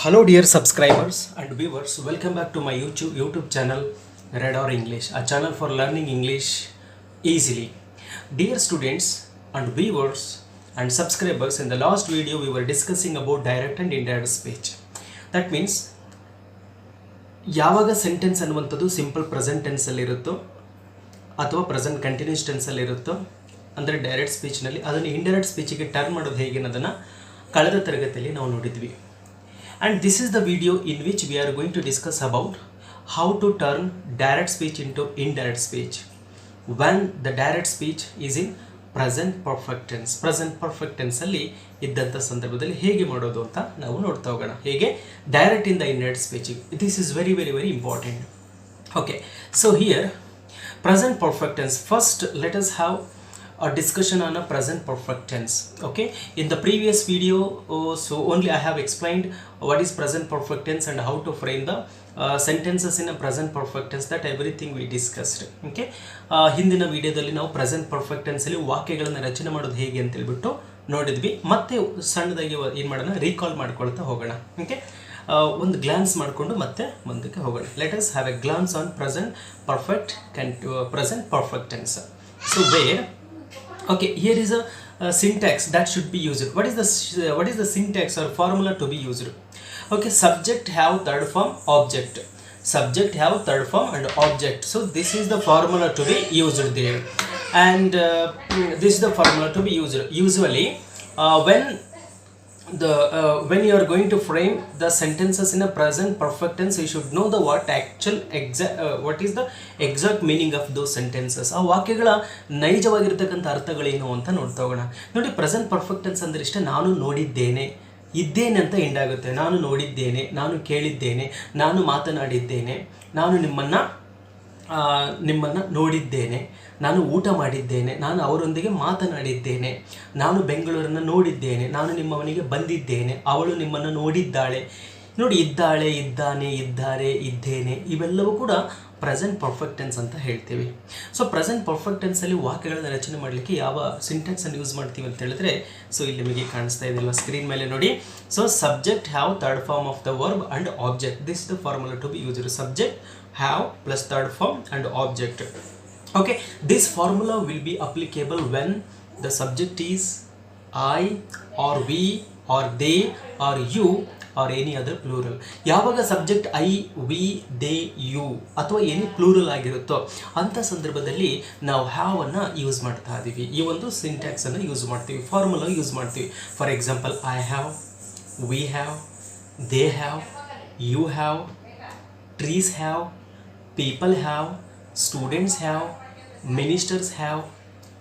Hello dear subscribers and viewers, welcome back to my YouTube channel Radar English, a channel for learning English easily. Dear students and viewers and subscribers, in the last video we were discussing about direct and indirect speech. That means ಯಾವಾಗ sentence ಅನ್ನುವಂಥದ್ದು simple present ಟೆನ್ಸಲ್ಲಿ ಇರುತ್ತೋ ಅಥವಾ present continuous ಟೆನ್ಸಲ್ಲಿ ಇರುತ್ತೋ ಅಂದರೆ direct ಸ್ಪೀಚ್ನಲ್ಲಿ, ಅದನ್ನು indirect ಸ್ಪೀಚಿಗೆ turn ಮಾಡೋದು ಹೇಗೆ ಅನ್ನೋದನ್ನು ಕಳೆದ ತರಗತಿಯಲ್ಲಿ ನಾವು ನೋಡಿದ್ವಿ. And this is the video in which we are going to discuss about how to turn direct speech into indirect speech when the direct speech is in present perfect tense. Present perfect tense ಅಲ್ಲಿ ಇದ್ದಂಥ ಸಂದರ್ಭದಲ್ಲಿ ಹೇಗೆ ಮಾಡೋದು ಅಂತ ನಾವು ನೋಡ್ತಾ ಹೋಗೋಣ. ಹೇಗೆ ಡೈರೆಕ್ಟ್ ಇಂದ indirect speech. This is very important. Okay, so here present perfect tense. First let us have a discussion on a present perfect tense. Okay, in the previous video so only I have explained what is present perfect tense and how to frame the sentences in a present perfect tense. That everything we discussed. Okay, ಹಿಂದಿನ ವಿಡಿಯೋದಲ್ಲಿ ನಾವು present perfect tense ಅಲ್ಲಿ ವಾಕ್ಯಗಳನ್ನು ರಚನೆ ಮಾಡೋದು ಹೇಗೆ ಅಂತ ಹೇಳ್ಬಿಟ್ಟು ನೋಡಿದ್ವಿ. ಮತ್ತೆ ಸಣ್ಣದಾಗಿ ಏನು ಮಾಡೋಣ, ರೀಕಾಲ್ ಮಾಡ್ಕೊಳ್ತಾ ಹೋಗೋಣ. ಓಕೆ, ಒಂದು ಗ್ಲಾನ್ಸ್ ಮಾಡಿಕೊಂಡು ಮತ್ತೆ ಮುಂದಕ್ಕೆ ಹೋಗೋಣ. Let us have a glance on present perfect tense. So where okay, here is a syntax that should be used. What is the syntax or formula to be used? Okay, subject have third form, object. Subject have third form and object. So this is the formula to be used there, and this is the formula to be used. Usually when you are going to frame the sentences in a present perfect tense, you should know the what is the exact meaning of those sentences. ಆ ವಾಕ್ಯಗಳ ನೈಜವಾಗಿರ್ತಕ್ಕಂಥ ಅರ್ಥಗಳೇನು ಅಂತ ನೋಡ್ತಾ ಹೋಗೋಣ. ನೋಡಿ, present perfect tense ಅಂದ್ರೆ ಇಷ್ಟೇ. ನಾನು ನೋಡಿದ್ದೇನೆ, ಇದ್ದೇನೆ ಅಂತ ಎಂಡ್ ಆಗುತ್ತೆ. ನಾನು ನೋಡಿದ್ದೇನೆ, ನಾನು ಕೇಳಿದ್ದೇನೆ, ನಾನು ಮಾತನಾಡಿದ್ದೇನೆ, ನಾನು ನಿಮ್ಮನ್ನು ನೋಡಿದ್ದೇನೆ, ನಾನು ಊಟ ಮಾಡಿದ್ದೇನೆ, ನಾನು ಅವರೊಂದಿಗೆ ಮಾತನಾಡಿದ್ದೇನೆ, ನಾನು ಬೆಂಗಳೂರನ್ನು ನೋಡಿದ್ದೇನೆ, ನಾನು ನಿಮ್ಮ ಮನೆಗೆ ಬಂದಿದ್ದೇನೆ, ಅವಳು ನಿಮ್ಮನ್ನು ನೋಡಿದ್ದಾಳೆ. ನೋಡಿ, ಇದ್ದಾಳೆ, ಇದ್ದಾನೆ, ಇದ್ದಾರೆ, ಇದ್ದೇನೆ, ಇವೆಲ್ಲವೂ ಕೂಡ ಪ್ರೆಸೆಂಟ್ ಪರ್ಫೆಕ್ಟ್ ಟೆನ್ಸ್ ಅಂತ ಹೇಳ್ತೀವಿ. ಸೊ ಪ್ರೆಸೆಂಟ್ ಪರ್ಫೆಕ್ಟ್ ಟೆನ್ಸಲ್ಲಿ ವಾಕ್ಯಗಳನ್ನು ರಚನೆ ಮಾಡಲಿಕ್ಕೆ ಯಾವ ಸಿಂಟ್ಯಾಕ್ಸನ್ನು ಯೂಸ್ ಮಾಡ್ತೀವಿ ಅಂತ ಹೇಳಿದ್ರೆ, ಸೊ ಇಲ್ಲಿ ನಿಮಗೆ ಕಾಣಿಸ್ತಾ ಇದೆಯಲ್ಲ ಸ್ಕ್ರೀನ್ ಮೇಲೆ ನೋಡಿ. So subject have third form of the verb and object. This is the formula to be used. Subject have plus third form and object. Okay, this formula will be applicable when the subject is I or we or they or you or any other plural. ಯಾವಾಗ subject I, we, they, you ಅಥವಾ any plural ಆಗಿರುತ್ತೋ ಅಂಥ ಸಂದರ್ಭದಲ್ಲಿ ನಾವು have ಅನ್ನು use ಮಾಡ್ತಾ ಇದ್ದೀವಿ. ಈ ಒಂದು ಸಿಂಟ್ಯಾಕ್ಸ್ ಅನ್ನು ಯೂಸ್ ಮಾಡ್ತೀವಿ, ಫಾರ್ಮುಲಾ ಯೂಸ್ ಮಾಡ್ತೀವಿ. For example, I have, we have, they have, you have, trees have, people have, students have, ministers have.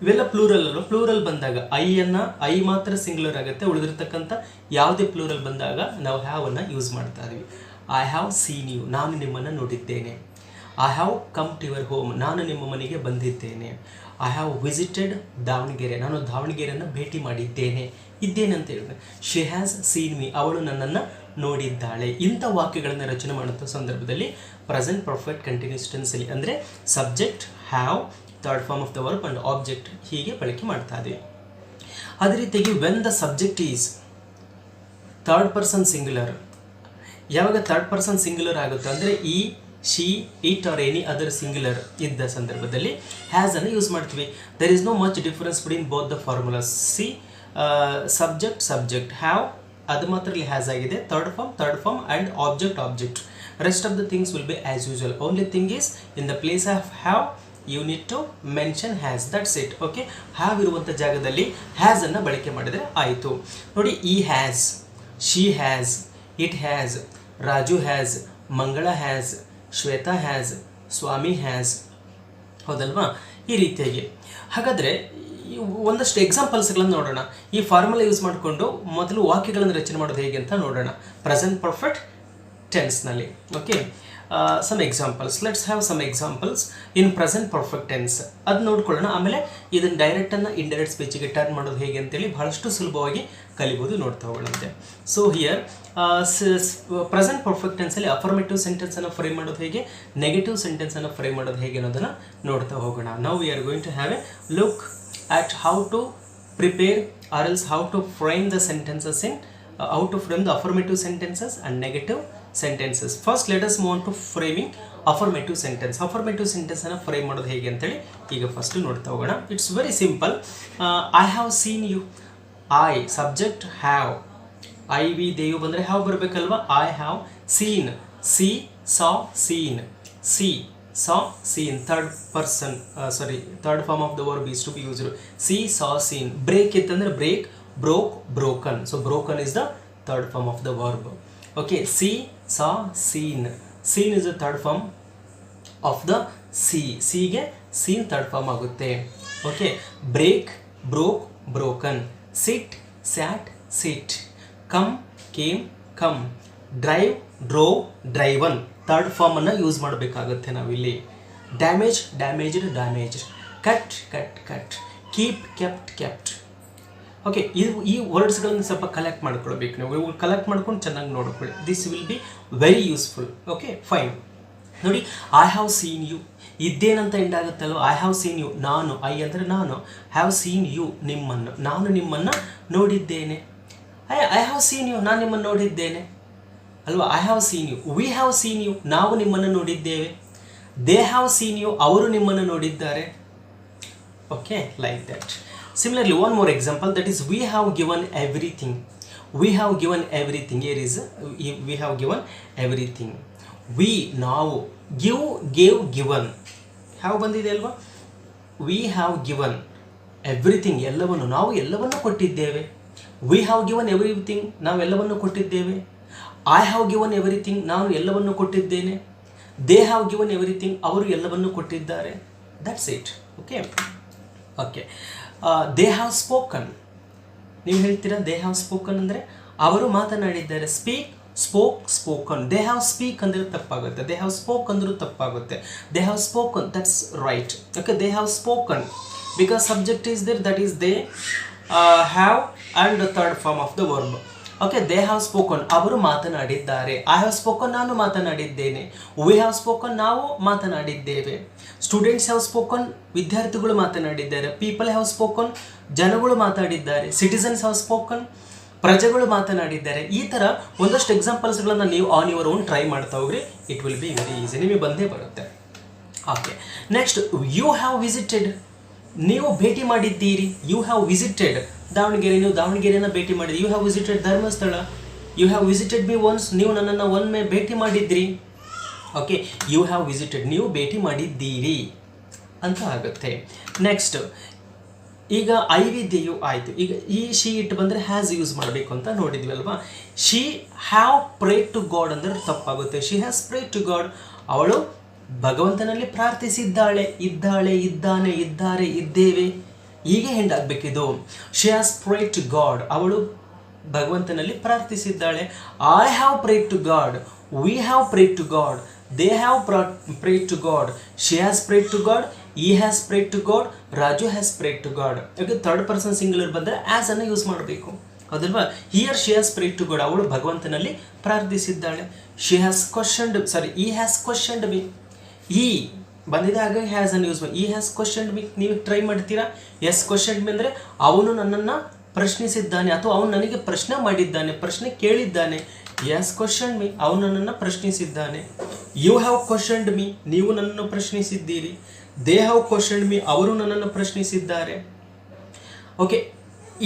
ಇವೆಲ್ಲ ಪ್ಲೂರಲ್ ಅಲ್ಲ. ಪ್ಲೂರಲ್ ಬಂದಾಗ ಐ ಮಾತ್ರ ಸಿಂಗ್ಯುಲರ್ ಆಗುತ್ತೆ. ಉಳಿದಿರ್ತಕ್ಕಂಥ ಯಾವುದೇ ಪ್ಲೂರಲ್ ಬಂದಾಗ ನಾವು ಹ್ಯಾವ್ ಅನ್ನು ಯೂಸ್ ಮಾಡ್ತಾ ಇದ್ದೀವಿ. ಐ ಹ್ಯಾವ್ ಸೀನ್ ಯು, ನಾನು ನಿಮ್ಮನ್ನು ನೋಡಿದ್ದೇನೆ. I have come to your home, ನಾನು ನಿಮ್ಮ ಮನೆಗೆ ಬಂದಿದ್ದೇನೆ. ಐ ಹ್ಯಾವ್ ವಿಸಿಟೆಡ್ ದಾವಣಗೆರೆ, ನಾನು ದಾವಣಗೆರೆಯನ್ನು ಭೇಟಿ ಮಾಡಿದ್ದೇನೆ, ಇದ್ದೇನೆ ಅಂತ ಹೇಳಿದೆ. ಶಿ ಹ್ಯಾಸ್ ಸೀನ್ ಮೀ, ಅವಳು ನನ್ನನ್ನು ನೋಡಿದ್ದಾಳೆ. ಇಂಥ ವಾಕ್ಯಗಳನ್ನು ರಚನೆ ಮಾಡುವಂಥ ಸಂದರ್ಭದಲ್ಲಿ ಪ್ರೆಸೆಂಟ್ ಪರ್ಫೆಕ್ಟ್ ಕಂಟಿನ್ಯೂಸ್ ಟೆನ್ಸಲ್ಲಿ ಅಂದರೆ subject, have, third form of the verb and object ಹೀಗೆ ಬಳಕೆ ಮಾಡ್ತಾ ಇದ್ದೀವಿ. ಅದೇ ರೀತಿಯಾಗಿ when the subject is third person singular, ಯಾವಾಗ ಥರ್ಡ್ ಪರ್ಸನ್ ಸಿಂಗ್ಯುಲರ್ ಆಗುತ್ತೆ ಅಂದರೆ he, she, it or any other singular ಇದ್ದ ಸಂದರ್ಭದಲ್ಲಿ ಹ್ಯಾಸ್ ಅನ್ನು ಯೂಸ್ ಮಾಡ್ತೀವಿ. There is no much difference between both the formulas. See, subject have ಅದು ಮಾತ್ರ ಇಲ್ಲಿ ಹ್ಯಾಸ್ ಆಗಿದೆ. Third form and object. Rest of the things will be as usual. Only thing is in the place of have you need to mention has. That's it. Okay, have ಇರುವಂಥ ಜಾಗದಲ್ಲಿ has ಅನ್ನು ಬಳಕೆ ಮಾಡಿದರೆ ಆಯಿತು. ನೋಡಿ, he has, she has, it has, Raju has, Mangala has, Shweta has, Swami has. ಹೌದಲ್ವಾ? ಈ ರೀತಿಯಾಗಿ. ಹಾಗಾದರೆ ಒಂದಷ್ಟು ಎಕ್ಸಾಂಪಲ್ಸ್ಗಳನ್ನು ನೋಡೋಣ. ಈ ಫಾರ್ಮುಲಾ ಯೂಸ್ ಮಾಡಿಕೊಂಡು ಮೊದಲು ವಾಕ್ಯಗಳನ್ನು ರಚನೆ ಮಾಡೋದು ಹೇಗೆ ಅಂತ ನೋಡೋಣ ಪ್ರೆಸೆಂಟ್ ಪರ್ಫೆಕ್ಟ್ ಟೆನ್ಸ್ನಲ್ಲಿ. Okay, some examples. Let's have some examples in present perfect tense. ಅದು ನೋಡ್ಕೊಳ್ಳೋಣ. ಆಮೇಲೆ ಇದನ್ನು ಡೈರೆಕ್ಟನ್ನು ಇಂಡೈರೆಕ್ಟ್ ಸ್ಪೀಚಿಗೆ ಟರ್ನ್ ಮಾಡೋದು ಹೇಗೆ ಅಂತೇಳಿ ಬಹಳಷ್ಟು ಸುಲಭವಾಗಿ ಕಲಿಬೋದು, ನೋಡ್ತಾ ಹೋಗೋಣಂತೆ. ಸೊ ಹಿಯರ್ ಪ್ರೆಸೆಂಟ್ ಪರ್ಫೆಕ್ಟ್ ಟೆನ್ಸಲ್ಲಿ ಅಫರ್ಮೇಟಿವ್ ಸೆಂಟೆನ್ಸನ್ನು ಫ್ರೇಮ್ ಮಾಡೋದು ಹೇಗೆ, ನೆಗೆಟಿವ್ ಸೆಂಟೆನ್ಸನ್ನು ಫ್ರೇಮ್ ಮಾಡೋದು ಹೇಗೆ ಅನ್ನೋದನ್ನು ನೋಡ್ತಾ ಹೋಗೋಣ. Now we are going to have a look at how to prepare or else how to frame the sentences in how to frame the affirmative sentences and negative sentences. First let us move on to framing affirmative sentence. Affirmative sentence ಅನ್ನು ಫ್ರೇಮ್ ಮಾಡೋದು ಹೇಗೆ ಅಂತೇಳಿ ಈಗ first ನೋಡ್ತಾ ಹೋಗೋಣ. It's very simple. I have seen you. I subject, have, I we they ಬಂದರೆ have ಬರಬೇಕಲ್ವಾ. I have seen, see saw seen, see saw seen, third person third form of the verb is to be used. See saw seen. Break ಇತ್ತಂದ್ರೆ break, broke, broken. So broken is the third form of the verb. Okay, see saw seen. Seen is the third form of the see. See ಗೆ seen third form ಆಗುತ್ತೆ. Okay, break, broke, broken. Sit, sat, sit. Come, came, come. Drive, drove, driven. Third ಫಾರ್ಮನ್ನು use ಮಾಡಬೇಕಾಗುತ್ತೆ ನಾವಿಲ್ಲಿ. Damage, damaged, damaged. Cut, cut, cut. Keep, kept, kept. Okay, ಈ ವರ್ಡ್ಸ್ಗಳನ್ನು ಸ್ವಲ್ಪ collect ಮಾಡ್ಕೊಳ್ಬೇಕು ನೀವು. ಇವು ಕಲೆಕ್ಟ್ ಮಾಡ್ಕೊಂಡು ಚೆನ್ನಾಗಿ ನೋಡ್ಕೊಳ್ಳಿ. This will be very useful. Okay, fine. ನೋಡಿ, ಐ ಹ್ಯಾವ್ ಸೀನ್ ಯು ಇದ್ದೇನಂತ ಎಂಡ್ ಆಗುತ್ತಲ್ವ. ಐ ಹ್ಯಾವ್ ಸೀನ್ ಯು, ನಾನು, ಐ ಅಂದರೆ ನಾನು, ಹ್ಯಾವ್ ಸೀನ್ ಯು ನಿಮ್ಮನ್ನು, ನಾನು ನಿಮ್ಮನ್ನು ನೋಡಿದ್ದೇನೆ. ಐ ಹ್ಯಾವ್ ಸೀನ್ ಯು, ನಾನು ನಿಮ್ಮನ್ನು ನೋಡಿದ್ದೇನೆ ಅಲ್ವಾ. I have seen you, we have seen you, ನಾವು ನಿಮ್ಮನ್ನು ನೋಡಿದ್ದೇವೆ. ದೇ ಹ್ಯಾವ್ ಸೀನ್ ಯು, ಅವರು ನಿಮ್ಮನ್ನು ನೋಡಿದ್ದಾರೆ. Okay, like that. Similarly one more example, that is we have given everything. We have given everything. Here is we have given everything. We ನಾವು, give, gave, given. Have ಬಂದಿದೆ ಅಲ್ವಾ. V have given everything, ಎಲ್ಲವನ್ನು, ನಾವು ಎಲ್ಲವನ್ನು ಕೊಟ್ಟಿದ್ದೇವೆ. V have given everything, ನಾವು ಎಲ್ಲವನ್ನು ಕೊಟ್ಟಿದ್ದೇವೆ. ಐ ಹ್ಯಾವ್ ಗಿವನ್ ಎವ್ರಿಥಿಂಗ್, ನಾನು ಎಲ್ಲವನ್ನು ಕೊಟ್ಟಿದ್ದೇನೆ. ದೇ ಹ್ಯಾವ್ ಗಿವನ್ ಎವ್ರಿಥಿಂಗ್, ಅವರು ಎಲ್ಲವನ್ನು ಕೊಟ್ಟಿದ್ದಾರೆ. That's it. Okay, okay. They have spoken. ನೀವು ಹೇಳ್ತೀರಾ ದೇ ಹ್ಯಾವ್ ಸ್ಪೋಕನ್ ಅಂದರೆ ಅವರು ಮಾತನಾಡಿದ್ದಾರೆ. Speak, spoke, spoken. They have speak ಅಂದರೆ ತಪ್ಪಾಗುತ್ತೆ. ದೇ ಹ್ಯಾವ್ ಸ್ಪೋಕ್ ಅಂದರೂ ತಪ್ಪಾಗುತ್ತೆ. They have spoken, that's right. Okay, they have spoken because subject is there, that is they have and the third form of the verb. Okay, they have spoken, ಅವರು ಮಾತನಾಡಿದ್ದಾರೆ. I have spoken, ನಾನು ಮಾತನಾಡಿದ್ದೇನೆ. We have spoken, ನಾವು ಮಾತನಾಡಿದ್ದೇವೆ. Students have spoken, ವಿದ್ಯಾರ್ಥಿಗಳು ಮಾತನಾಡಿದ್ದಾರೆ. People have spoken, ಜನಗಳು ಮಾತಾಡಿದ್ದಾರೆ. ಸಿಟಿಸನ್ಸ್ ಹ್ಯಾವ್ ಸ್ಪೋಕನ್, ಪ್ರಜೆಗಳು ಮಾತನಾಡಿದ್ದಾರೆ. ಈ ಥರ ಒಂದಷ್ಟು ಎಕ್ಸಾಂಪಲ್ಸ್ಗಳನ್ನು ನೀವು ಆನ್ ಯುವರ್ ಓನ್ ಟ್ರೈ ಮಾಡ್ತಾ ಹೋಗ್ರಿ. It will be very easy, ನಿಮಗೆ ಬಂದೇ ಬರುತ್ತೆ. Okay, next you have visited. ನೀವು ಭೇಟಿ ಮಾಡಿದ್ದೀರಿ. ಯು ಹ್ಯಾವ್ ವಿಸಿಟೆಡ್ ದಾವಣಗೆರೆ, ನೀವು ದಾವಣಗೆರೆಯನ್ನು ಭೇಟಿ ಮಾಡಿದ್ರಿ. You have visited Dharmasthala. You have visited me once, ನೀವು ನನ್ನನ್ನು ಒಮ್ಮೆ ಭೇಟಿ ಮಾಡಿದ್ರಿ. ಓಕೆ, ಯು ಹ್ಯಾವ್ ವಿಸಿಟೆಡ್, ನೀವು ಭೇಟಿ ಮಾಡಿದ್ದೀರಿ ಅಂತ ಆಗುತ್ತೆ. ನೆಕ್ಸ್ಟ್, ಈಗ ಐ ವಿ ದೇಯು ಆಯಿತು. ಈಗ ಈ ಶಿ ಇಟ್ ಬಂದರೆ ಹ್ಯಾಸ್ ಯೂಸ್ ಮಾಡಬೇಕು ಅಂತ ನೋಡಿದ್ವಿ ಅಲ್ವಾ. She have prayed to God ಅಂದರೆ ತಪ್ಪಾಗುತ್ತೆ. She has prayed to god, ಅವಳು ಭಗವಂತನಲ್ಲಿ ಪ್ರಾರ್ಥಿಸಿದ್ದಾಳೆ. ಇದ್ದಾಳೆ, ಇದ್ದಾನೆ, ಇದ್ದಾರೆ, ಇದ್ದೇವೆ, ಹೀಗೆ ಹೆಂಡಾಗಬೇಕಿದು. She has prayed to god, ಅವಳು ಭಗವಂತನಲ್ಲಿ ಪ್ರಾರ್ಥಿಸಿದ್ದಾಳೆ. I have prayed to God, we have prayed to God, they have prayed to God, she has prayed to God, he has prayed to God, Raju has prayed to god. ಯಾಕೆ third person singular ಬಂದರೆ has ಅನ್ನು use ಮಾಡಬೇಕು, ಹೌದಲ್ವಾ. Here she has prayed to god, ಅವಳು ಭಗವಂತನಲ್ಲಿ ಪ್ರಾರ್ಥಿಸಿದ್ದಾಳೆ. She has questioned, sorry, he has questioned me. ಈ ಬಂದಿದೆ, ಹಾಗಾಗಿ ಹ್ಯಾಸ್ ಅನ್ನು ಯೂಸ್ ಮಾಡಿ. ಈ ಹ್ಯಾಸ್ ಕ್ವಶನ್ಡ್ ಮೀ, ನೀವು ಟ್ರೈ ಮಾಡ್ತೀರಾ. ಎಸ್ ಕ್ವಶನ್ಡ್ ಮೀ ಅಂದರೆ ಅವನು ನನ್ನನ್ನು ಪ್ರಶ್ನಿಸಿದ್ದಾನೆ ಅಥವಾ ಅವನು ನನಗೆ ಪ್ರಶ್ನೆ ಮಾಡಿದ್ದಾನೆ, ಪ್ರಶ್ನೆ ಕೇಳಿದ್ದಾನೆ. ಎಸ್ ಕ್ವಶನ್ಡ್ ಮೀ, ಅವನು ನನ್ನನ್ನು ಪ್ರಶ್ನಿಸಿದ್ದಾನೆ. ಯು ಹ್ಯಾವ್ ಕ್ವಶನ್ಡ್ ಮೀ, ನೀವು ನನ್ನನ್ನು ಪ್ರಶ್ನಿಸಿದ್ದೀರಿ. ದೇ ಹ್ಯಾವ್ ಕ್ವಶನ್ಡ್ ಮೀ, ಅವರು ನನ್ನನ್ನು ಪ್ರಶ್ನಿಸಿದ್ದಾರೆ. ಓಕೆ,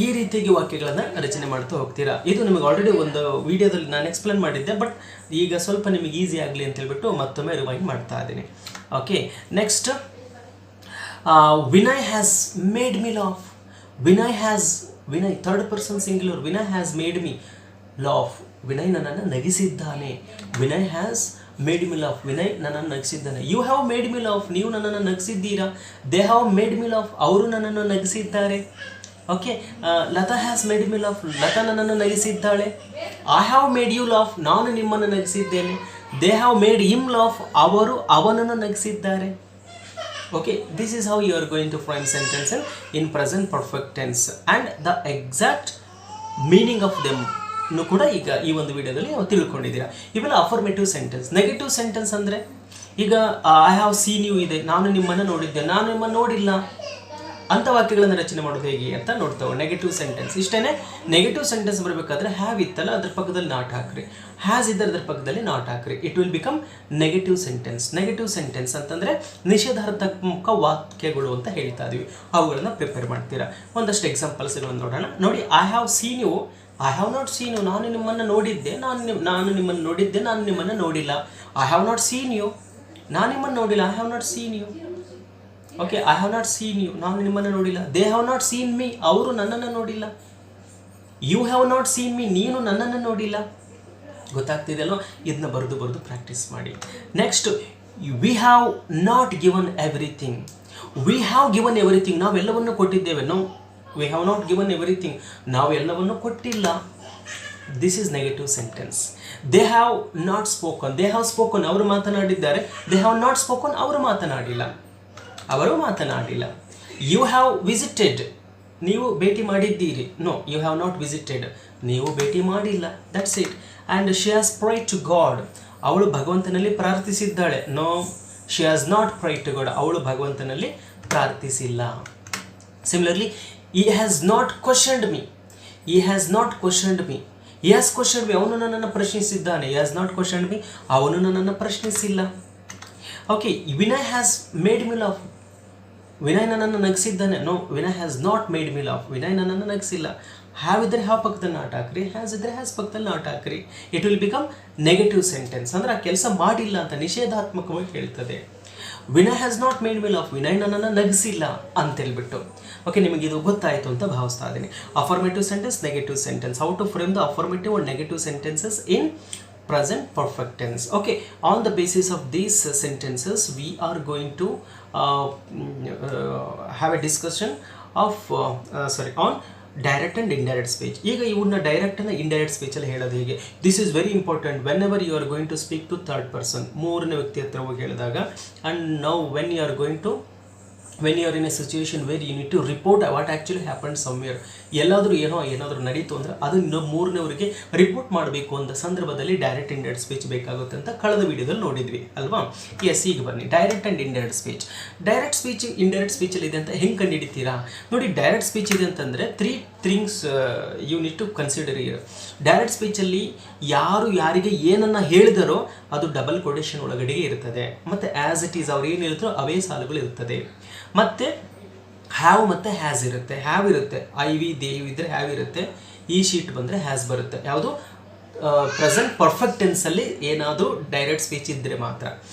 ಈ ರೀತಿಯಾಗಿ ವಾಕ್ಯಗಳನ್ನು ರಚನೆ ಮಾಡ್ತಾ ಹೋಗ್ತೀರಾ. ಇದು ನಿಮಗೆ ಆಲ್ರೆಡಿ ಒಂದು ವಿಡಿಯೋದಲ್ಲಿ ನಾನು ಎಕ್ಸ್ಪ್ಲೇನ್ ಮಾಡಿದ್ದೆ, ಬಟ್ ಈಗ ಸ್ವಲ್ಪ ನಿಮಗೆ ಈಸಿ ಆಗಲಿ ಅಂತ ಹೇಳ್ಬಿಟ್ಟು ಮತ್ತೊಮ್ಮೆ ರಿವೈಂಡ್ ಮಾಡ್ತಾ ಇದ್ದೀನಿ. Okay, next, Vinay has made me laugh. Vinay third person singular. Vinay has made me laugh, Vinay ನನ್ನನ್ನು ನಗಿಸಿದ್ದಾನೆ. Vinay has made me laugh, Vinay ನನ್ನನ್ನು ನಗಿಸಿದ್ದಾನೆ. You have made me laugh, ನೀವು ನನ್ನನ್ನು ನಗಿಸಿದ್ದೀರಾ. They have made me laugh, ಅವರು ನನ್ನನ್ನು ನಗಿಸಿದ್ದಾರೆ. Okay, Lata has made me laugh, Lata ನನ್ನನ್ನು ನಗಿಸಿದ್ದಾಳೆ. I have made you laugh, ನಾನು ನಿಮ್ಮನ್ನು ನಗಿಸಿದ್ದೇನೆ. They have made him laugh, ಅವರು ಅವನನ್ನು ನಗಿಸಿದ್ದಾರೆ. Okay, this is how you are going to frame sentence in present perfect tense and the exact meaning of them ಕೂಡ ಈಗ ಈ ಒಂದು ವಿಡಿಯೋದಲ್ಲಿ ನಾವು ತಿಳ್ಕೊಂಡಿದ್ದೀರಾ. ಇವೆಲ್ಲ ಅಫರ್ಮೇಟಿವ್ ಸೆಂಟೆನ್ಸ್. ನೆಗೆಟಿವ್ ಸೆಂಟೆನ್ಸ್ ಅಂದರೆ ಈಗ ಐ ಹ್ಯಾವ್ ಸೀನ್ ಯು ಇದೆ, ನಾನು ನಿಮ್ಮನ್ನು ನೋಡಿದ್ದೆ. ನಾನು ನಿಮ್ಮನ್ನು ನೋಡಿಲ್ಲ. ಅಂಥ ವಾಕ್ಯಗಳನ್ನು ರಚನೆ ಮಾಡೋದು ಹೇಗೆ ಅಂತ ನೋಡ್ತಾವೆ. ನೆಗೆಟಿವ್ ಸೆಂಟೆನ್ಸ್ ಇಷ್ಟೇ. ನೆಗೆಟಿವ್ ಸೆಂಟೆನ್ಸ್ ಬರಬೇಕಾದ್ರೆ ಹ್ಯಾವ್ ಇತ್ತಲ್ಲ ಅದ್ರ ಪಕ್ಕದಲ್ಲಿ ನಾಟ್ ಹಾಕ್ರಿ, ಹ್ಯಾಸ್ ಇದ್ದರೆ ಅದ್ರ ಪಕ್ಕದಲ್ಲಿ ನಾಟ್ ಹಾಕ್ರಿ. It will become negative sentence. Negative sentence ಅಂತಂದರೆ ನಿಷೇಧಾರ್ಥಕ ವಾಕ್ಯಗಳು ಅಂತ ಹೇಳ್ತಾ ಇದೀವಿ. ಅವುಗಳನ್ನ ಪ್ರಿಪೇರ್ ಮಾಡ್ತೀರಾ. ಒಂದಷ್ಟು ಎಕ್ಸಾಂಪಲ್ಸ್ಗಳನ್ನು ನೋಡೋಣ. ನೋಡಿ, I have seen you, I have not seen you. ನಾನು ನಿಮ್ಮನ್ನು ನೋಡಿದ್ದೆ, ನಾನು ನಿಮ್ಮನ್ನು ನೋಡಿದ್ದೆ, ನಾನು ನಿಮ್ಮನ್ನು ನೋಡಿಲ್ಲ. I have not seen you, ನಾನು ನಿಮ್ಮನ್ನು ನೋಡಿಲ್ಲ. I have not seen you. Okay, I have not seen you, ನಾನು ನಿಮ್ಮನ್ನು ನೋಡಿಲ್ಲ. They have not seen me, ಅವರು ನನ್ನನ್ನು ನೋಡಿಲ್ಲ. You have not seen me, ನೀನು ನನ್ನನ್ನು ನೋಡಿಲ್ಲ. ಗೊತ್ತಾಗ್ತಿದೆಯಲ್ವ? ಇದನ್ನ ಬರೆದು ಪ್ರಾಕ್ಟೀಸ್ ಮಾಡಿ. Next, we have not given everything. We have given everything, ನಾವೆಲ್ಲವನ್ನು ಕೊಟ್ಟಿದ್ದೇವೆ. No, we have not given everything, ನಾವು ಎಲ್ಲವನ್ನು ಕೊಟ್ಟಿಲ್ಲ. This is negative sentence. They have not spoken, they have spoken, ಅವರು ಮಾತನಾಡಿದ್ದಾರೆ. ದೇ ಹ್ಯಾವ್ ನಾಟ್ ಸ್ಪೋಕನ್, ಅವರು ಮಾತನಾಡಿಲ್ಲ. You have visited, ನೀವು ಭೇಟಿ ಮಾಡಿದ್ದೀರಿ. No, you have not visited, ನೀವು ಭೇಟಿ ಮಾಡಿಲ್ಲ. That's it. And she has prayed to god, ಅವಳು ಭಗವಂತನಲ್ಲಿ ಪ್ರಾರ್ಥಿಸಿದ್ದಾಳೆ. No, she has not prayed to god, ಅವಳು ಭಗವಂತನಲ್ಲಿ ಪ್ರಾರ್ಥಿಸಿಲ್ಲ. Similarly, he has not questioned me, he has not questioned me, he has questioned me, ಅವನು ನನ್ನನ್ನು ಪ್ರಶ್ನಿಸಿದ್ದಾನೆ. he has not questioned me, ಅವನು ನನ್ನನ್ನು ಪ್ರಶ್ನಿಸಿಲ್ಲ. Okay, Vinay has made me laugh, Vinay ನನ್ನನ್ನು ನಗಿಸಿದ್ದಾನೆ. No, Vinay has not made me laugh, Vinay ನನ್ನನ್ನು ನಗಿಸಿಲ್ಲ. Have ಇದ್ದರೆ ಹ್ಯಾವ್ ಪಕ್ಕದಲ್ಲಿ ನಾಟ್ ಹಾಕ್ರಿ, ಹ್ಯಾಸ್ ಇದ್ದರೆ ಹ್ಯಾಸ್ ಪಕ್ಕದಲ್ಲಿ ನಾಟ್ ಹಾಕ್ರಿ. It will become negative sentence. ಅಂದರೆ ಆ ಕೆಲಸ ಮಾಡಿಲ್ಲ ಅಂತ ನಿಷೇಧಾತ್ಮಕವಾಗಿ ಹೇಳ್ತದೆ. Vinay has not made me laugh, Vinay ನನ್ನನ್ನು ನಗಿಸಿಲ್ಲ ಅಂತೇಳ್ಬಿಟ್ಟು. ಓಕೆ, ನಿಮಗೆ ಇದು ಗೊತ್ತಾಯಿತು ಅಂತ ಭಾವಿಸ್ತಾ ಇದ್ದೀನಿ. Affirmative sentence, negative sentence, how to frame the affirmative and negative sentences in present perfect tense. Okay, on the basis of these sentences we are going to have a discussion of on direct and indirect speech. ಈಗ ಇವನ್ನ direct and indirect ಸ್ಪೀಚಲ್ಲಿ ಹೇಳೋದು ಹೇಗೆ? This is very important whenever you are going to speak to third person, ಮೂರನೇ ವ್ಯಕ್ತಿ ಹತ್ರ ಹೋಗಿ ಹೇಳಿದಾಗ. And now when you are going to when you are in a situation where you need to report what actually happened somewhere. ಎಲ್ಲಾದರೂ ಏನಾದರೂ ನಡೀತು ಅಂದರೆ ಅದನ್ನು ಮೂರನೇವರಿಗೆ ರಿಪೋರ್ಟ್ ಮಾಡಬೇಕು ಅಂತ ಸಂದರ್ಭದಲ್ಲಿ ಡೈರೆಕ್ಟ್ ಇಂಡೈರೆಕ್ಟ್ ಸ್ಪೀಚ್ ಬೇಕಾಗುತ್ತೆ ಅಂತ ಕಳೆದ ವಿಡಿಯೋದಲ್ಲಿ ನೋಡಿದ್ವಿ ಅಲ್ವಾ? ಎಸ್, ಈಗ ಬನ್ನಿ direct and indirect speech. Direct speech indirect ಸ್ಪೀಚಲ್ಲಿ ಇದೆ ಅಂತ ಹೆಂಗೆ ಕಂಡುಹಿಡಿತೀರಾ? ನೋಡಿ, ಡೈರೆಕ್ಟ್ ಸ್ಪೀಚ್ ಇದೆ ಅಂತಂದರೆ 3 things you need to consider here. ಡೈರೆಕ್ಟ್ ಸ್ಪೀಚಲ್ಲಿ ಯಾರು ಯಾರಿಗೆ ಏನನ್ನು ಹೇಳಿದರೋ ಅದು ಡಬಲ್ ಕೊಟೇಶನ್ ಒಳಗಡೆಗೆ ಇರ್ತದೆ. ಮತ್ತು ಆ್ಯಸ್ ಇಟ್ ಈಸ್, ಅವ್ರು ಏನು ಹೇಳ್ತಾರೋ ಅವೇ ಸಾಲುಗಳು ಇರ್ತದೆ. ಮತ್ತು ಹ್ಯಾವ್ ಮತ್ತು ಹ್ಯಾಸ್ ಇರುತ್ತೆ. ಹ್ಯಾವ್ ಇರುತ್ತೆ, ಐ ವಿ ದೇವ್ ಇದ್ದರೆ ಹ್ಯಾವ್ ಇರುತ್ತೆ. ಈ ಶೀಟ್ ಬಂದರೆ ಹ್ಯಾಸ್ ಬರುತ್ತೆ. ಯಾವುದು? ಪ್ರೆಸೆಂಟ್ ಪರ್ಫೆಕ್ಟ್ ಟೆನ್ಸಲ್ಲಿ ಏನಾದರೂ ಡೈರೆಕ್ಟ್ ಸ್ಪೀಚ್ ಇದ್ದರೆ ಮಾತ್ರ.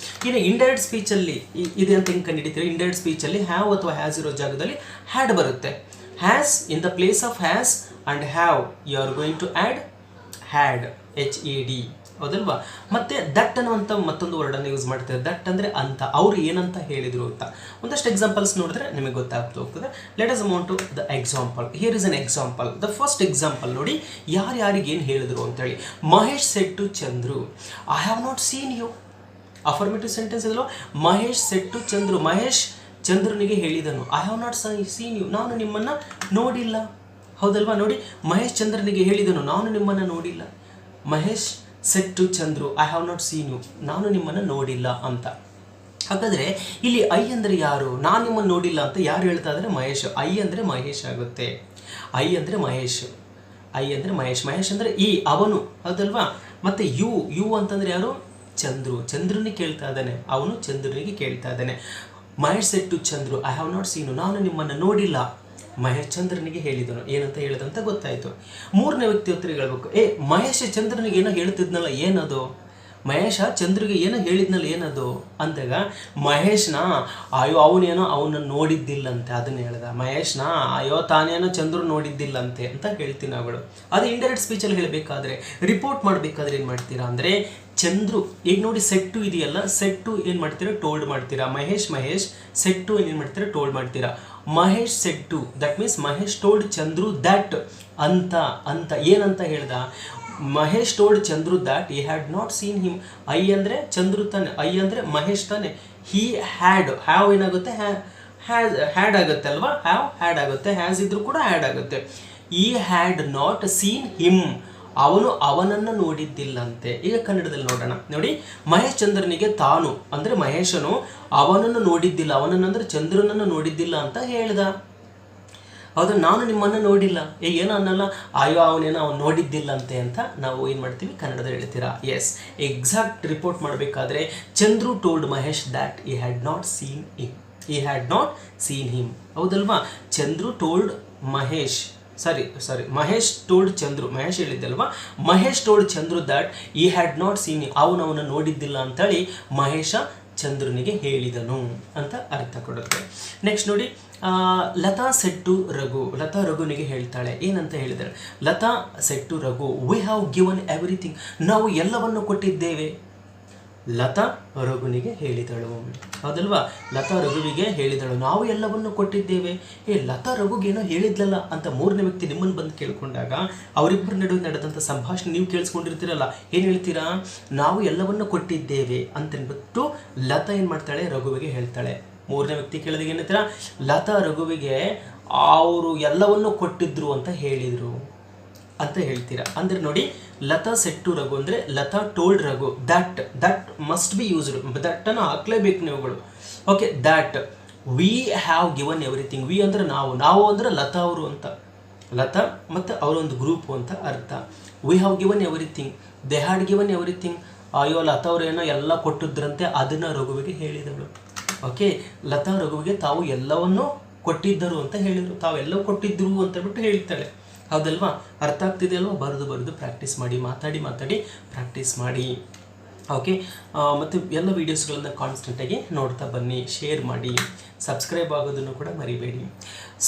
ಇನ್ನು ಇಂಡೈರೆಕ್ಟ್ ಸ್ಪೀಚಲ್ಲಿ ಇದೆ ಅಂತ ಹೆಂಗೆ ಕಂಡುಹಿಡಿತೀವಿ? ಇಂಡೈರೆಕ್ಟ್ ಸ್ಪೀಚಲ್ಲಿ ಹ್ಯಾವ್ ಅಥವಾ ಹ್ಯಾಸ್ ಇರೋ ಜಾಗದಲ್ಲಿ ಹ್ಯಾಡ್ ಬರುತ್ತೆ. Has in the place of has and have you are going to add had, HAD, ಹೌದಲ್ವಾ? ಮತ್ತು ದಟ್ ಅನ್ನುವಂಥ ಮತ್ತೊಂದು ವರ್ಡನ್ನು ಯೂಸ್ ಮಾಡ್ತಾರೆ. ದಟ್ ಅಂದರೆ ಅಂತ, ಅವರು ಏನಂತ ಹೇಳಿದರು ಅಂತ. ಒಂದಷ್ಟು ಎಕ್ಸಾಂಪಲ್ಸ್ ನೋಡಿದ್ರೆ ನಿಮಗೆ ಗೊತ್ತಾಗ್ತಾ ಹೋಗ್ತದೆ. Let us move to the example. Here is an example. The first example ನೋಡಿ, ಯಾರ್ಯಾರಿಗೆ ಏನು ಹೇಳಿದರು ಅಂತೇಳಿ. Mahesh said to Chandru, I have not seen you. Affirmative sentence ಇದಲ್ಲೋ. ಮಹೇಶ್ ಸೆಡ್ ಟು ಚಂದ್ರು, ಮಹೇಶ್ ಚಂದ್ರನಿಗೆ ಹೇಳಿದನು. I have not seen you, ನಾನು ನಿಮ್ಮನ್ನು ನೋಡಿಲ್ಲ. ಹೌದಲ್ವಾ? ನೋಡಿ, ಮಹೇಶ್ ಚಂದ್ರನಿಗೆ ಹೇಳಿದನು, ನಾನು ನಿಮ್ಮನ್ನು ನೋಡಿಲ್ಲ. Mahesh said to Chandru, I have not seen you, ನಾನು ನಿಮ್ಮನ್ನು ನೋಡಿಲ್ಲ ಅಂತ. ಹಾಗಾದರೆ ಇಲ್ಲಿ ಐ ಅಂದರೆ ಯಾರು? ನಾನು ನಿಮ್ಮನ್ನು ನೋಡಿಲ್ಲ ಅಂತ ಯಾರು ಹೇಳ್ತಾ ಇದ್ದಾರೆ? ಮಹೇಶ್. ಐ ಅಂದರೆ ಮಹೇಶ್ ಆಗುತ್ತೆ. ಐ ಅಂದರೆ ಮಹೇಶ್, ಐ ಅಂದರೆ ಮಹೇಶ್, ಮಹೇಶ್ ಅಂದರೆ ಈ ಅವನು, ಹೌದಲ್ವಾ? ಮತ್ತು ಯು ಅಂತಂದರೆ ಯಾರು? ಚಂದ್ರು. ಚಂದ್ರನಿಗೆ ಕೇಳ್ತಾ ಇದ್ದಾನೆ, ಅವನು ಚಂದ್ರನಿಗೆ ಕೇಳ್ತಾ ಇದ್ದಾನೆ. Mahesh said to Chandru, I have not seen you, ನಾನು ನಿಮ್ಮನ್ನು ನೋಡಿಲ್ಲ. ಮಹೇಶ್ ಚಂದ್ರನಿಗೆ ಹೇಳಿದನು, ಏನಂತ ಹೇಳಿದಂತ ಗೊತ್ತಾಯಿತು. ಮೂರನೇ ವ್ಯಕ್ತಿ ಹತ್ರ ಹೇಳ್ಬೇಕು, ಮಹೇಶ್ ಚಂದ್ರನಿಗೆ ಏನೋ ಹೇಳ್ತಿದ್ನಲ್ಲ, ಏನದು? ಮಹೇಶ ಚಂದ್ರಿಗೆ ಏನೋ ಹೇಳಿದ್ನಲ್ಲ, ಏನದು ಅಂದಾಗ ಮಹೇಶ್ನ ಅಯ್ಯೋ ಅವನೇನೋ ಅವನನ್ನು ನೋಡಿದ್ದಿಲ್ಲಂತೆ, ಅದನ್ನ ಹೇಳ್ದ. ಮಹೇಶ್ನ ಅಯ್ಯೋ ತಾನೇನೋ ಚಂದ್ರು ನೋಡಿದ್ದಿಲ್ಲಂತೆ ಅಂತ ಹೇಳ್ತೀನಿ ಅವಳು. ಅದು ಇಂಡೈರೆಕ್ಟ್ ಸ್ಪೀಚಲ್ಲಿ ಹೇಳಬೇಕಾದ್ರೆ, ರಿಪೋರ್ಟ್ ಮಾಡಬೇಕಾದ್ರೆ ಏನು ಮಾಡ್ತೀರಾ ಅಂದರೆ, ಚಂದ್ರು ಈಗ ನೋಡಿ ಸೆಟ್ಟು ಇದೆಯಲ್ಲ, ಸೆಟ್ಟು ಏನು ಮಾಡ್ತೀರಾ? ಟೋಲ್ಡ್ ಮಾಡ್ತೀರಾ. ಮಹೇಶ್ ಸೆಟ್ಟು ಏನು ಮಾಡ್ತೀರಾ? ಟೋಲ್ಡ್ ಮಾಡ್ತೀರಾ. Mahesh set, that means Mahesh told Chandru that ಅಂತ ಏನಂತ ಹೇಳ್ದ? Mahesh told Chandru that he had not seen him. I ಅಂದರೆ ಚಂದ್ರು ತಾನೆ, ಐ ಅಂದರೆ ಮಹೇಶ್ ತಾನೆ. he had, ಹ್ಯಾವ್ ಏನಾಗುತ್ತೆ? ಹ್ಯಾಡ್ ಆಗುತ್ತೆ ಅಲ್ವಾ? ಹ್ಯಾಡ್ ಆಗುತ್ತೆ. ಹ್ಯಾಸ್ ಇದ್ರೂ ಕೂಡ ಹ್ಯಾಡ್ ಆಗುತ್ತೆ. he had not seen him, ಅವನು ಅವನನ್ನು ನೋಡಿದ್ದಿಲ್ಲಂತೆ. ಈಗ ಕನ್ನಡದಲ್ಲಿ ನೋಡೋಣ. ನೋಡಿ, ಮಹೇಶ್ ಚಂದ್ರನಿಗೆ ತಾನು ಅಂದರೆ ಮಹೇಶನು ಅವನನ್ನು ನೋಡಿದ್ದಿಲ್ಲ, ಅವನನ್ನು ಅಂದರೆ ಚಂದ್ರನನ್ನು ನೋಡಿದ್ದಿಲ್ಲ ಅಂತ ಹೇಳ್ದ. ಹೌದಾ, ನಾನು ನಿಮ್ಮನ್ನು ನೋಡಿಲ್ಲ, ಏನೋ ಅನ್ನಲ್ಲ, ಅಯ್ಯೋ ಅವನೇನೋ ಅವ್ನು ನೋಡಿದ್ದಿಲ್ಲ ಅಂತೆ ಅಂತ ನಾವು ಏನು ಮಾಡ್ತೀವಿ ಕನ್ನಡದಲ್ಲಿ ಹೇಳ್ತೀರಾ. ಎಸ್, ಎಕ್ಸಾಕ್ಟ್ ರಿಪೋರ್ಟ್ ಮಾಡಬೇಕಾದ್ರೆ Chandru told Mahesh that he had not seen him. ಹೌದಲ್ವಾ, ಚಂದ್ರು ಟೋಲ್ಡ್ ಮಹೇಶ್ ಮಹೇಶ್ ಟೋಲ್ಡ್ ಚಂದ್ರು, ಮಹೇಶ್ ಹೇಳಿದ್ದಲ್ವಾ, Mahesh told Chandru that he had not seen him, ಅವನವನ್ನ ನೋಡಿದ್ದಿಲ್ಲ ಅಂತೇಳಿ ಮಹೇಶ ಚಂದ್ರನಿಗೆ ಹೇಳಿದನು ಅಂತ ಅರ್ಥ ಕೊಡುತ್ತೆ. ನೆಕ್ಸ್ಟ್ ನೋಡಿ, ಲತಾ ಸೆಟ್ಟು ರಘು, ಲತಾ ರಘುನಿಗೆ ಹೇಳ್ತಾಳೆ, ಏನಂತ ಹೇಳಿದಾಳೆ, Lata said Raghu we have given everything, ನಾವು ಎಲ್ಲವನ್ನು ಕೊಟ್ಟಿದ್ದೇವೆ. ಲತಾ ರಘುನಿಗೆ ಹೇಳಿದಳು. ಹೌದಲ್ವಾ, ಲತಾ ರಘುವಿಗೆ ಹೇಳಿದಳು, ನಾವು ಎಲ್ಲವನ್ನು ಕೊಟ್ಟಿದ್ದೇವೆ. ಲತಾ ರಘುಗೇನೋ ಹೇಳಿದ್ಲಲ್ಲ ಅಂತ ಮೂರನೇ ವ್ಯಕ್ತಿ ನಿಮ್ಮನ್ನು ಬಂದು ಕೇಳ್ಕೊಂಡಾಗ ಅವರಿಬ್ಬರ ನಡುವೆ ನಡೆದಂಥ ಸಂಭಾಷಣೆ ನೀವು ಕೇಳಿಸ್ಕೊಂಡಿರ್ತೀರಲ್ಲ, ಏನು ಹೇಳ್ತೀರಾ, ನಾವು ಎಲ್ಲವನ್ನು ಕೊಟ್ಟಿದ್ದೇವೆ ಅಂತನ್ಬಿಟ್ಟು ಲತಾ ಏನು ಮಾಡ್ತಾಳೆ, ರಘುವಿಗೆ ಹೇಳ್ತಾಳೆ. ಮೂರನೇ ವ್ಯಕ್ತಿ ಕೇಳಿದಾಗ ಏನಂತೀರ, ಲತಾ ರಘುವಿಗೆ ಅವರು ಎಲ್ಲವನ್ನು ಕೊಟ್ಟಿದ್ರು ಅಂತ ಹೇಳಿದರು ಅಂತ ಹೇಳ್ತೀರಾ. ಅಂದರೆ ನೋಡಿ, ಲತಾ ಸೆಟ್ಟು ರಘು ಅಂದರೆ Lata told Raghu that must be used, ದಟ್ಟನ್ನು ಹಾಕ್ಲೇಬೇಕು ನೀವುಗಳು. Okay, that we have given everything. We ಅಂದರೆ ನಾವು ಅಂದರೆ ಲತಾ ಅವರು ಅಂತ, ಲತಾ ಮತ್ತು ಅವರೊಂದು ಗ್ರೂಪು ಅಂತ ಅರ್ಥ. V have given everything, they had given everything. ಅಯ್ಯೋ ಲತಾ ಅವರೇನೋ ಎಲ್ಲ ಕೊಟ್ಟಿದ್ರಂತೆ, ಅದನ್ನು ರಘುವಿಗೆ ಹೇಳಿದಳು. ಓಕೆ, ಲತಾ ರಘುವಿಗೆ ತಾವು ಎಲ್ಲವನ್ನೂ ಕೊಟ್ಟಿದ್ದರು ಅಂತ ಹೇಳಿದರು, ತಾವೆಲ್ಲವೂ ಕೊಟ್ಟಿದ್ರು ಅಂತ ಹೇಳ್ಬಿಟ್ಟು ಹೇಳ್ತಾಳೆ. ಹೌದಲ್ವಾ, ಅರ್ಥ ಆಗ್ತಿದೆ ಅಲ್ವಾ? ಬರೆದು ಪ್ರಾಕ್ಟೀಸ್ ಮಾಡಿ, ಮಾತಾಡಿ ಪ್ರಾಕ್ಟೀಸ್ ಮಾಡಿ. ಓಕೆ, ಮತ್ತು ಎಲ್ಲ ವೀಡಿಯೋಸ್ಗಳನ್ನು ಕಾನ್ಸ್ಟೆಂಟಾಗಿ ನೋಡ್ತಾ ಬನ್ನಿ, ಶೇರ್ ಮಾಡಿ, ಸಬ್ಸ್ಕ್ರೈಬ್ ಆಗೋದನ್ನು ಕೂಡ ಮರಿಬೇಡಿ.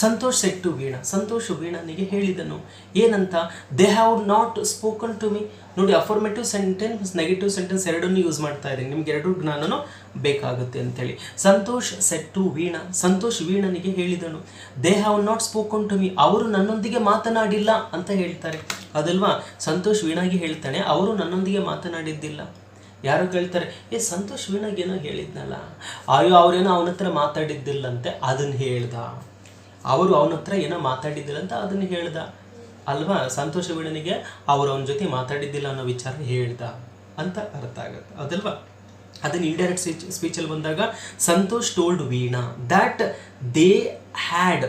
ಸಂತೋಷ್ ಸೆಟ್ಟು ವೀಣಾ, ಸಂತೋಷ್ ವೀಣನಿಗೆ ಹೇಳಿದನು ಏನಂತ, they have not spoken to me. ನೋಡಿ, ಅಫರ್ಮೇಟಿವ್ ಸೆಂಟೆನ್ಸ್, ನೆಗೆಟಿವ್ ಸೆಂಟೆನ್ಸ್ ಎರಡನ್ನೂ ಯೂಸ್ ಮಾಡ್ತಾ ಇದ್ದೀನಿ, ನಿಮ್ಗೆ ಎರಡು ಜ್ಞಾನನೂ ಬೇಕಾಗುತ್ತೆ ಅಂತೇಳಿ. ಸಂತೋಷ್ ಸೆಟ್ಟು ವೀಣಾ, ಸಂತೋಷ್ ವೀಣನಿಗೆ ಹೇಳಿದನು, they have not spoken to me, ಅವರು ನನ್ನೊಂದಿಗೆ ಮಾತನಾಡಿಲ್ಲ ಅಂತ ಹೇಳ್ತಾರೆ. ಅದಲ್ವಾ, ಸಂತೋಷ್ ವೀಣಾಗೆ ಹೇಳ್ತಾನೆ, ಅವರು ನನ್ನೊಂದಿಗೆ ಮಾತನಾಡಿದ್ದಿಲ್ಲ. ಯಾರೋ ಕೇಳ್ತಾರೆ, ಸಂತೋಷ್ ವೀಣಾಗೇನೋ ಹೇಳಿದ್ನಲ್ಲ, ಅಯ್ಯೋ ಅವರೇನೋ ಅವನ ಹತ್ರ ಮಾತಾಡಿದ್ದಿಲ್ಲಂತೆ, ಅದನ್ನು ಹೇಳ್ದ. ಅವರು ಅವನ ಹತ್ರ ಏನೋ ಮಾತಾಡಿದ್ದಿಲ್ಲ ಅಂತ ಅದನ್ನು ಹೇಳ್ದ ಅಲ್ವಾ. ಸಂತೋಷ ವೀಣನಿಗೆ ಅವರು ಅವನ ಜೊತೆ ಮಾತಾಡಿದ್ದಿಲ್ಲ ಅನ್ನೋ ವಿಚಾರ ಹೇಳ್ದ ಅಂತ ಅರ್ಥ ಆಗುತ್ತೆ, ಅದಲ್ವಾ. ಅದನ್ನು ಇಂಡೈರೆಕ್ಟ್ ಸ್ಪೀಚಲ್ಲಿ ಬಂದಾಗ Santosh told Veena that they had,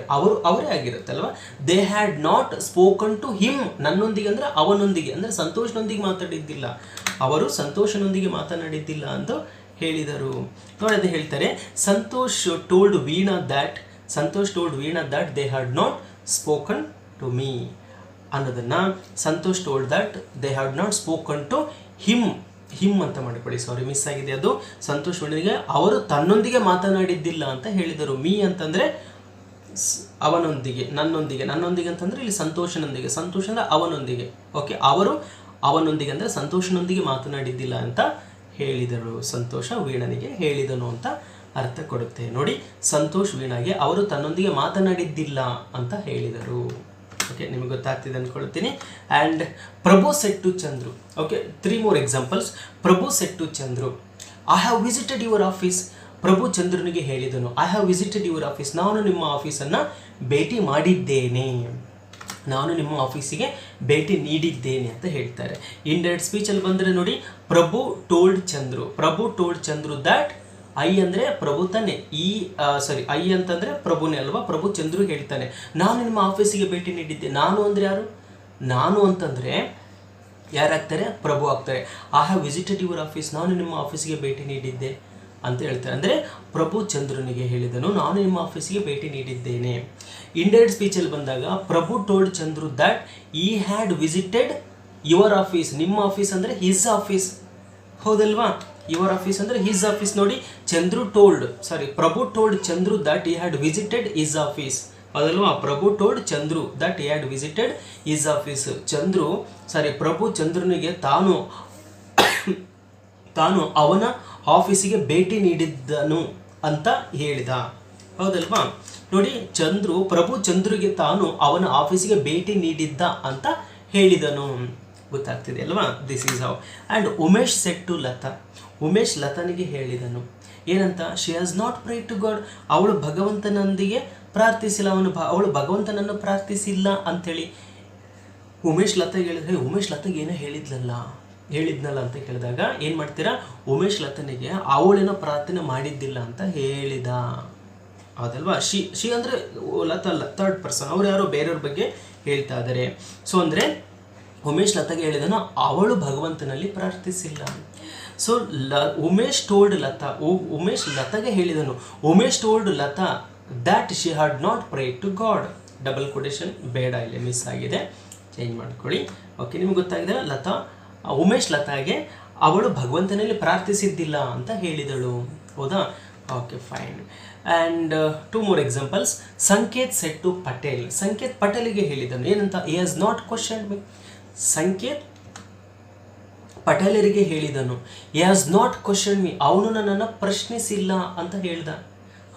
ಅವರೇ ಆಗಿರುತ್ತೆ ಅಲ್ವಾ, they had not spoken to him, ನನ್ನೊಂದಿಗೆ ಅಂದರೆ ಅವನೊಂದಿಗೆ, ಅಂದರೆ ಸಂತೋಷನೊಂದಿಗೆ ಮಾತಾಡಿದ್ದಿಲ್ಲ, ಅವರು ಸಂತೋಷನೊಂದಿಗೆ ಮಾತನಾಡಿದ್ದಿಲ್ಲ ಅಂತ ಹೇಳಿದರು. ನೋಡಿ, ಅದು ಹೇಳ್ತಾರೆ, Santosh told Veena that they had not spoken to me ಅನ್ನೋದನ್ನು Santosh told that they had not spoken to him ಅಂತ ಮಾಡಿಕೊಳ್ಳಿ, ಸಾರಿ ಮಿಸ್ ಆಗಿದೆ ಅದು. ಸಂತೋಷ್ ವೀಣನಿಗೆ ಅವರು ತನ್ನೊಂದಿಗೆ ಮಾತನಾಡಿದ್ದಿಲ್ಲ ಅಂತ ಹೇಳಿದರು. ಮೀ ಅಂತಂದರೆ ಅವನೊಂದಿಗೆ, ನನ್ನೊಂದಿಗೆ ಅಂತಂದರೆ ಇಲ್ಲಿ ಸಂತೋಷನೊಂದಿಗೆ ಅಂದರೆ ಅವನೊಂದಿಗೆ. ಓಕೆ, ಅವರು ಅವನೊಂದಿಗೆ ಅಂದರೆ ಸಂತೋಷನೊಂದಿಗೆ ಮಾತನಾಡಿದ್ದಿಲ್ಲ ಅಂತ ಹೇಳಿದರು, ಸಂತೋಷ ವೀಣನಿಗೆ ಹೇಳಿದನು ಅಂತ ಅರ್ಥ ಕೊಡುತ್ತೆ. ನೋಡಿ, ಸಂತೋಷ್ ವೀಣಾಗೆ ಅವರು ತನ್ನೊಂದಿಗೆ ಮಾತನಾಡಿದ್ದಿಲ್ಲ ಅಂತ ಹೇಳಿದರು. ಓಕೆ, ನಿಮಗೆ ಗೊತ್ತಾಗ್ತಿದೆ ಅಂದ್ಕೊಳ್ತೀನಿ. And Prabhu said to Chandru. Okay, 3 more examples. Prabhu said to Chandru, I have visited your office. Prabhu ಚಂದ್ರನಿಗೆ ಹೇಳಿದನು, I have visited your office, ನಾನು ನಿಮ್ಮ ಆಫೀಸನ್ನು ಭೇಟಿ ಮಾಡಿದ್ದೇನೆ, ನಾನು ನಿಮ್ಮ ಆಫೀಸಿಗೆ ಭೇಟಿ ನೀಡಿದ್ದೇನೆ ಅಂತ ಹೇಳ್ತಾರೆ. ಇಂಡೈರೆಕ್ಟ್ ಸ್ಪೀಚಲ್ಲಿ ಬಂದರೆ ನೋಡಿ, Prabhu told Chandru that, I ಅಂದರೆ ಪ್ರಭು ತಾನೆ, ಐ ಅಂತಂದರೆ ಪ್ರಭುನೇ ಅಲ್ವಾ, ಪ್ರಭು ಚಂದ್ರು ಹೇಳ್ತಾನೆ, ನಾನು ನಿಮ್ಮ ಆಫೀಸಿಗೆ ಭೇಟಿ ನೀಡಿದ್ದೆ. ನಾನು ಅಂದರೆ ಯಾರು? ನಾನು ಅಂತಂದರೆ ಯಾರಾಗ್ತಾರೆ? ಪ್ರಭು ಆಗ್ತಾರೆ. I have visited your office, ನಾನು ನಿಮ್ಮ ಆಫೀಸಿಗೆ ಭೇಟಿ ನೀಡಿದ್ದೆ ಅಂತ ಹೇಳ್ತಾರೆ. ಅಂದರೆ ಪ್ರಭು ಚಂದ್ರನಿಗೆ ಹೇಳಿದನು, ನಾನು ನಿಮ್ಮ ಆಫೀಸಿಗೆ ಭೇಟಿ ನೀಡಿದ್ದೇನೆ. ಇಂಡೈರೆಕ್ಟ್ ಸ್ಪೀಚಲ್ಲಿ ಬಂದಾಗ Prabhu told Chandru that he had visited your office, ನಿಮ್ಮ ಆಫೀಸ್ ಅಂದರೆ ಹಿಸ್ ಆಫೀಸ್, ಹೌದಲ್ವಾ. ಯುವರ್ ಆಫೀಸ್ ಅಂದರೆ ಹಿಸ್ ಆಫೀಸ್. ನೋಡಿ, Prabhu told Chandru that he had visited his office, ಅದಲ್ವಾ. Prabhu told Chandru that had visited his office. Prabhu ಚಂದ್ರನಿಗೆ ತಾನು ಅವನ ಆಫೀಸಿಗೆ ಭೇಟಿ ನೀಡಿದ್ದನು ಅಂತ ಹೇಳಿದ, ಹೌದಲ್ವಾ. ನೋಡಿ, ಪ್ರಭು ಚಂದ್ರಿಗೆ ತಾನು ಅವನ ಆಫೀಸಿಗೆ ಭೇಟಿ ನೀಡಿದ್ದ ಅಂತ ಹೇಳಿದನು, ಗೊತ್ತಾಗ್ತಿದೆ ಅಲ್ವಾ. This is how. And Umesh said to Lata, Umesh ಲತಾನಿಗೆ ಹೇಳಿದನು ಏನಂತ, she has not pray to god, ಅವಳು ಭಗವಂತನೊಂದಿಗೆ ಪ್ರಾರ್ಥಿಸಿಲ್ಲ, ಅವಳು ಭಗವಂತನನ್ನು ಪ್ರಾರ್ಥಿಸಿಲ್ಲ ಅಂಥೇಳಿ ಉಮೇಶ್ ಲತಾಗೆ ಹೇಳಿದ್ರೆ, ಉಮೇಶ್ ಲತಾಗೆ ಏನೋ ಹೇಳಿದ್ನಲ್ಲ ಅಂತ ಕೇಳಿದಾಗ ಏನು ಮಾಡ್ತೀರಾ, ಉಮೇಶ್ ಲತನಿಗೆ ಅವಳೇನೋ ಪ್ರಾರ್ಥನೆ ಮಾಡಿದ್ದಿಲ್ಲ ಅಂತ ಹೇಳಿದ ಹೌದಲ್ವಾ. ಶಿ ಅಂದರೆ ಲತಾ ಅಲ್ಲ, ಥರ್ಡ್ ಪರ್ಸನ್, ಅವ್ರು ಯಾರೋ ಬೇರೆಯವ್ರ ಬಗ್ಗೆ ಹೇಳ್ತಾ ಇದ್ದಾರೆ. ಸೊ ಅಂದರೆ ಉಮೇಶ್ ಲತಾಗೆ ಹೇಳಿದನು, ಅವಳು ಭಗವಂತನಲ್ಲಿ ಪ್ರಾರ್ಥಿಸಿಲ್ಲ. ಸೊ ಉಮೇಶ್ ಟೋಲ್ಡ್ ಲತಾ, ಉಮೇಶ್ ಲತಾಗೆ ಹೇಳಿದನು, Umesh told Lata that she had not pray to god. Double quotation ಬೇಡ, ಇಲ್ಲಿ ಮಿಸ್ ಆಗಿದೆ, ಚೇಂಜ್ ಮಾಡ್ಕೊಳ್ಳಿ. ಓಕೆ, ನಿಮ್ಗೆ ಗೊತ್ತಾಗಿದೆ. ಲತಾ, ಉಮೇಶ್ ಲತಾಗೆ ಅವಳು ಭಗವಂತನಲ್ಲಿ ಪ್ರಾರ್ಥಿಸಿದ್ದಿಲ್ಲ ಅಂತ ಹೇಳಿದಳು. ಹೌದಾ? Okay, fine. And 2 more examples. Sanket said to Patel. Sanket ಪಟೇಲಿಗೆ ಹೇಳಿದನು ಏನಂತ? He has not questioned me. Sanket ಪಟೇಲರಿಗೆ ಹೇಳಿದನು, he has not questioned me, ಅವನು ನನ್ನನ್ನು ಪ್ರಶ್ನಿಸಿಲ್ಲ ಅಂತ ಹೇಳ್ದ.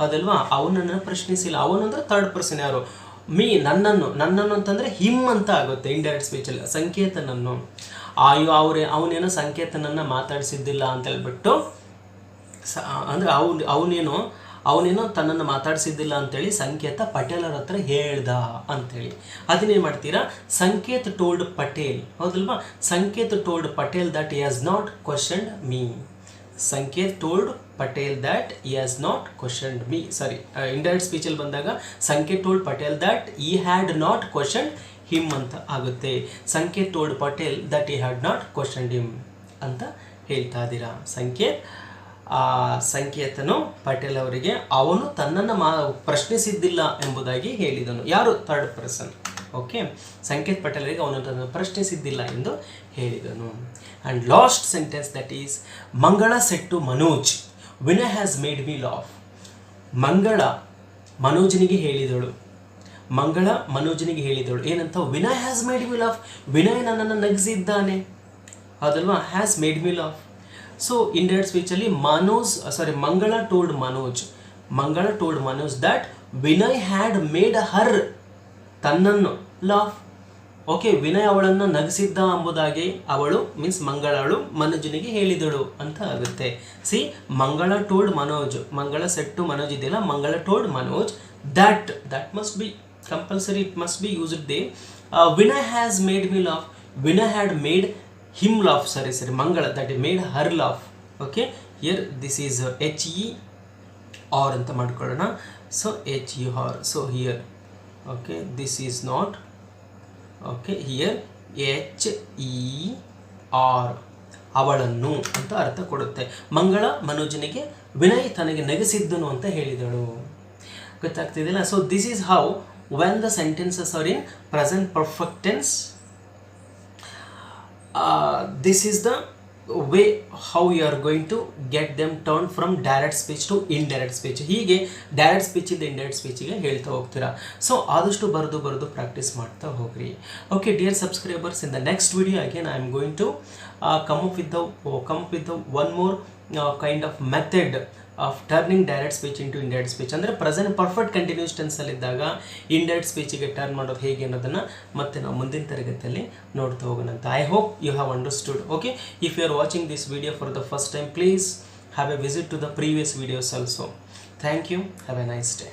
ಹೌದಲ್ವಾ? ಅವನು ನನ್ನನ್ನು ಪ್ರಶ್ನಿಸಿಲ್ಲ. ಅವನು ಅಂದರೆ ಥರ್ಡ್ ಪರ್ಸನ್. ಯಾರು? ಮೀ, ನನ್ನನ್ನು ಅಂತಂದರೆ ಹಿಮ್ ಅಂತ ಆಗುತ್ತೆ ಇಂಡೈರೆಕ್ಟ್ ಸ್ಪೀಚಲ್ಲಿ. ಸಂಕೇತನನ್ನು ಅವನೇನೋ ಸಂಕೇತನನ್ನು ಮಾತಾಡಿಸಿದ್ದಿಲ್ಲ ಅಂತ ಹೇಳ್ಬಿಟ್ಟು ಅಂದರೆ ಅವನೇನೋ ತನ್ನನ್ನು ಮಾತಾಡಿಸಿದ್ದಿಲ್ಲ ಅಂತೇಳಿ ಸಂಕೇತ ಪಟೇಲರ ಹತ್ರ ಹೇಳ್ದ ಅಂಥೇಳಿ. ಅದನ್ನೇನು ಮಾಡ್ತೀರಾ? ಸಂಕೇತ್ ಟೋಲ್ಡ್ ಪಟೇಲ್. ಹೌದಲ್ವಾ? Sanket told Patel that he has not questioned me. Sanket told Patel that he has not questioned me. Sorry, indirect ಸ್ಪೀಚಲ್ಲಿ ಬಂದಾಗ Sanket told Patel that he had not questioned him ಅಂತ ಆಗುತ್ತೆ. Sanket told Patel that he had not questioned him ಅಂತ ಹೇಳ್ತಾ ಇದ್ದೀರಾ. ಸಂಕೇತನು ಪಟೇಲ್ ಅವರಿಗೆ ಅವನು ತನ್ನನ್ನು ಪ್ರಶ್ನಿಸಿದ್ದಿಲ್ಲ ಎಂಬುದಾಗಿ ಹೇಳಿದನು. ಯಾರು? Third person. ಓಕೆ, ಸಂಕೇತ್ ಪಟೇಲರಿಗೆ ಅವನು ತನ್ನನ್ನು ಪ್ರಶ್ನಿಸಿದ್ದಿಲ್ಲ ಎಂದು ಹೇಳಿದನು. And last sentence that is Mangala said to Manoj, Vinay has made me laugh. Mangala ಮನೋಜನಿಗೆ ಹೇಳಿದಳು, ಏನಂತ? Vinay has made me laugh, Vinay ನನ್ನನ್ನು ನಗಿಸಿದ್ದಾನೆ. ಹೌದಲ್ವಾ? Has made me laugh. So indirect ಸ್ಪೀಚಲ್ಲಿ Mangala told Manoj that Vinay had made her, ತನ್ನನ್ನು, ಲಾಫ್. ಓಕೆ, ವಿನಯ್ ಅವಳನ್ನು ನಗಿಸಿದ್ದ ಎಂಬುದಾಗಿ ಅವಳು ಮೀನ್ಸ್ ಮಂಗಳಳು ಮನೋಜನಿಗೆ ಹೇಳಿದಳು ಅಂತ ಆಗುತ್ತೆ. ಸಿ, ಮಂಗಳ ಟೋಲ್ಡ್ ಮನೋಜ್, ಮಂಗಳ ಸೆಟ್ ಟು ಮನೋಜ್ ಇದೆಯಲ್ಲ, Mangala told Manoj that must be compulsory, it must be used they. Vinay has made me laugh, Vinay had made him laugh. ಸರಿ, Mangala that made her laugh. Okay, here this is HER ಅಂತ ಮಾಡ್ಕೊಳ್ಳೋಣ. So HER. So here, okay, this is not. Okay, here HER, ಅವಳನ್ನು ಅಂತ ಅರ್ಥ ಕೊಡುತ್ತೆ. ಮಂಗಳ ಮನೋಜನಿಗೆ ವಿನಯ್ ತನಗೆ ನಗಿಸಿದ್ದನು ಅಂತ ಹೇಳಿದಳು. ಗೊತ್ತಾಗ್ತಿದೆಯಲ್ಲ? So this is how when the sentences are in present perfect tense, this is the way how you are going to get them turned from direct speech to indirect speech. ಹೀಗೆ ಡೈರೆಕ್ಟ್ ಸ್ಪೀಚಿಂದ indirect ಸ್ಪೀಚಿಗೆ ಹೇಳ್ತಾ ಹೋಗ್ತೀರಾ. So ಆದಷ್ಟು ಬರೆದು practice ಮಾಡ್ತಾ ಹೋಗ್ರಿ. Okay dear subscribers, in the next video again I am going to come up with the one more kind of method of turning direct speech into indirect speech. ಅಂದರೆ present perfect continuous ಟೆನ್ಸಲ್ಲಿದ್ದಾಗ indirect ಸ್ಪೀಚಿಗೆ turn ಮಾಡೋದು ಹೇಗೆ ಅನ್ನೋದನ್ನು ಮತ್ತೆ ನಾವು ಮುಂದಿನ ತರಗತಿಯಲ್ಲಿ ನೋಡ್ತಾ ಹೋಗೋಣ ಅಂತ. I hope you have understood. Okay, if you are watching this video for the first time, please have a visit to the previous videos also. Thank you. Have a nice day.